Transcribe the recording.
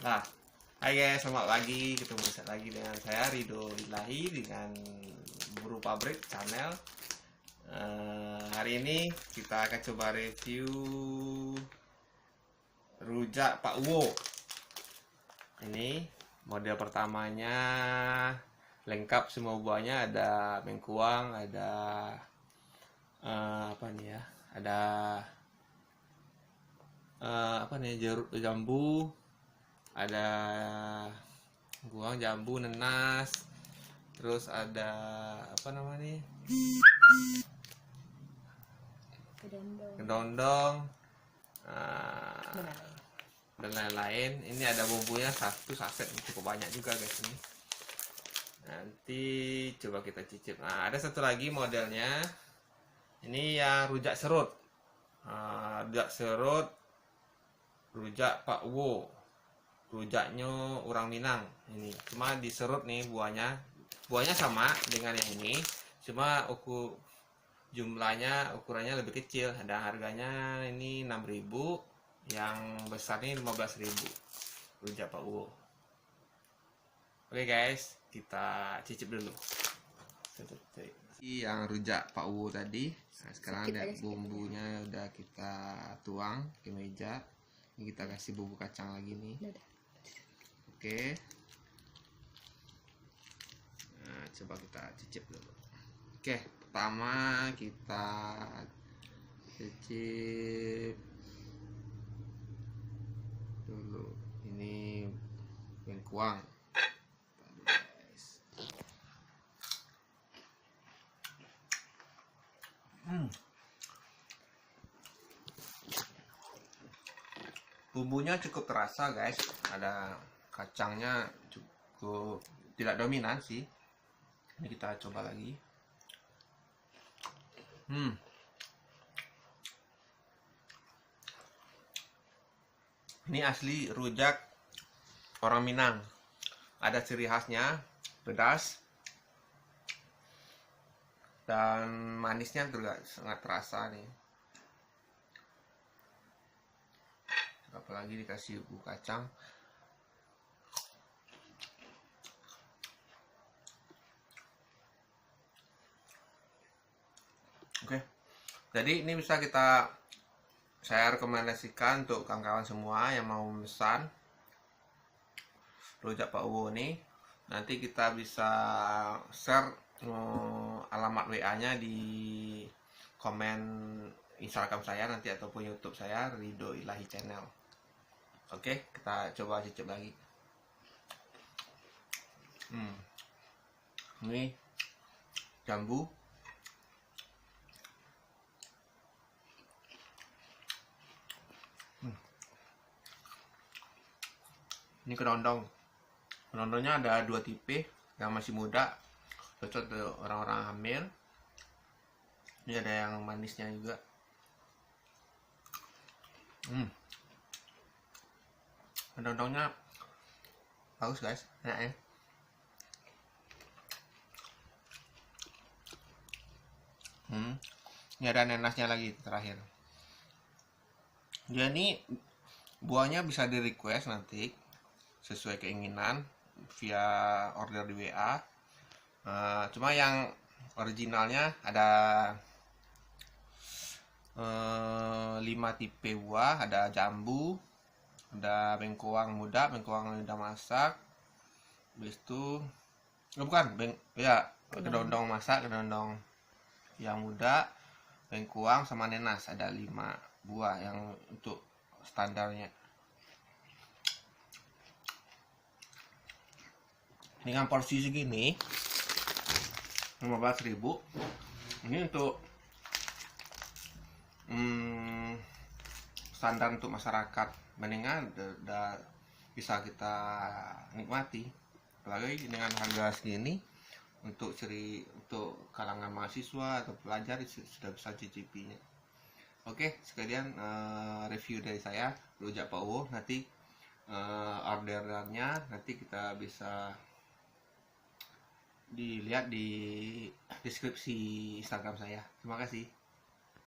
Nah, hai guys, selamat pagi. Ketemu lagi dengan saya Ridho Ilahi dengan Buru Pabrik Channel. Hari ini kita akan coba review rujak Pak Uwo. Ini model pertamanya, lengkap semua buahnya, ada bengkuang, ada apa nih ya, ada apa nih, jambu, ada buang jambu, nenas, terus ada apa namanya, kedondong, dan lain-lain. Ini ada bumbunya satu saset, cukup banyak juga guys ini. Nanti coba kita cicip. Nah, ada satu lagi modelnya, ini yang rujak serut. Rujak serut, rujak Pak Uwo, rujaknya orang Minang. Ini cuma diserut nih buahnya sama dengan yang ini, cuma jumlahnya, ukurannya lebih kecil. Ada harganya ini 6.000, yang besar ini 15.000, rujak Pak Uwo. Oke guys, kita cicip dulu yang rujak Pak Uwo tadi. Nah, sekarang ada bumbunya udah kita tuang ke meja. Ini kita kasih bumbu kacang lagi nih. Oke. Nah, coba kita cicip dulu. Oke, pertama kita cicip dulu. Ini bengkuang. Bumbunya cukup terasa guys, ada kacangnya cukup tidak dominan sih. Ini kita coba lagi. Ini asli rujak orang Minang, ada ciri khasnya, pedas dan manisnya juga sangat terasa nih. Apalagi dikasih bumbu kacang. Oke, jadi ini bisa saya rekomendasikan untuk kawan-kawan semua yang mau memesan rujak Pak Uwo ini. Nanti kita bisa share alamat WA-nya di komen Instagram saya nanti, ataupun YouTube saya, Ridho Ilahi Channel. Oke, kita coba cicip lagi. Ini jambu. Ini kedondong. Kedondongnya ada 2 tipe, yang masih muda, cocok untuk orang-orang hamil. Ini ada yang manisnya juga. Kedondongnya bagus guys, enak ya. Ini ada nenasnya lagi terakhir. Jadi buahnya bisa di request nanti sesuai keinginan via order di WA. Cuma yang originalnya ada 5 tipe buah, ada jambu, ada bengkoang muda, bengkoang yang udah masak, habis itu kedondong masak, kedondong yang muda, bengkoang sama nenas. Ada 5 buah yang untuk standarnya. Dengan porsi segini 15.000, ini untuk standar untuk masyarakat menengah udah bisa kita nikmati. Apalagi dengan harga segini, untuk kalangan mahasiswa atau pelajar sudah bisa cicipinya. Oke, sekalian review dari saya rujak Pak Uwo. Nanti orderannya nanti kita bisa dilihat di deskripsi Instagram saya. Terima kasih.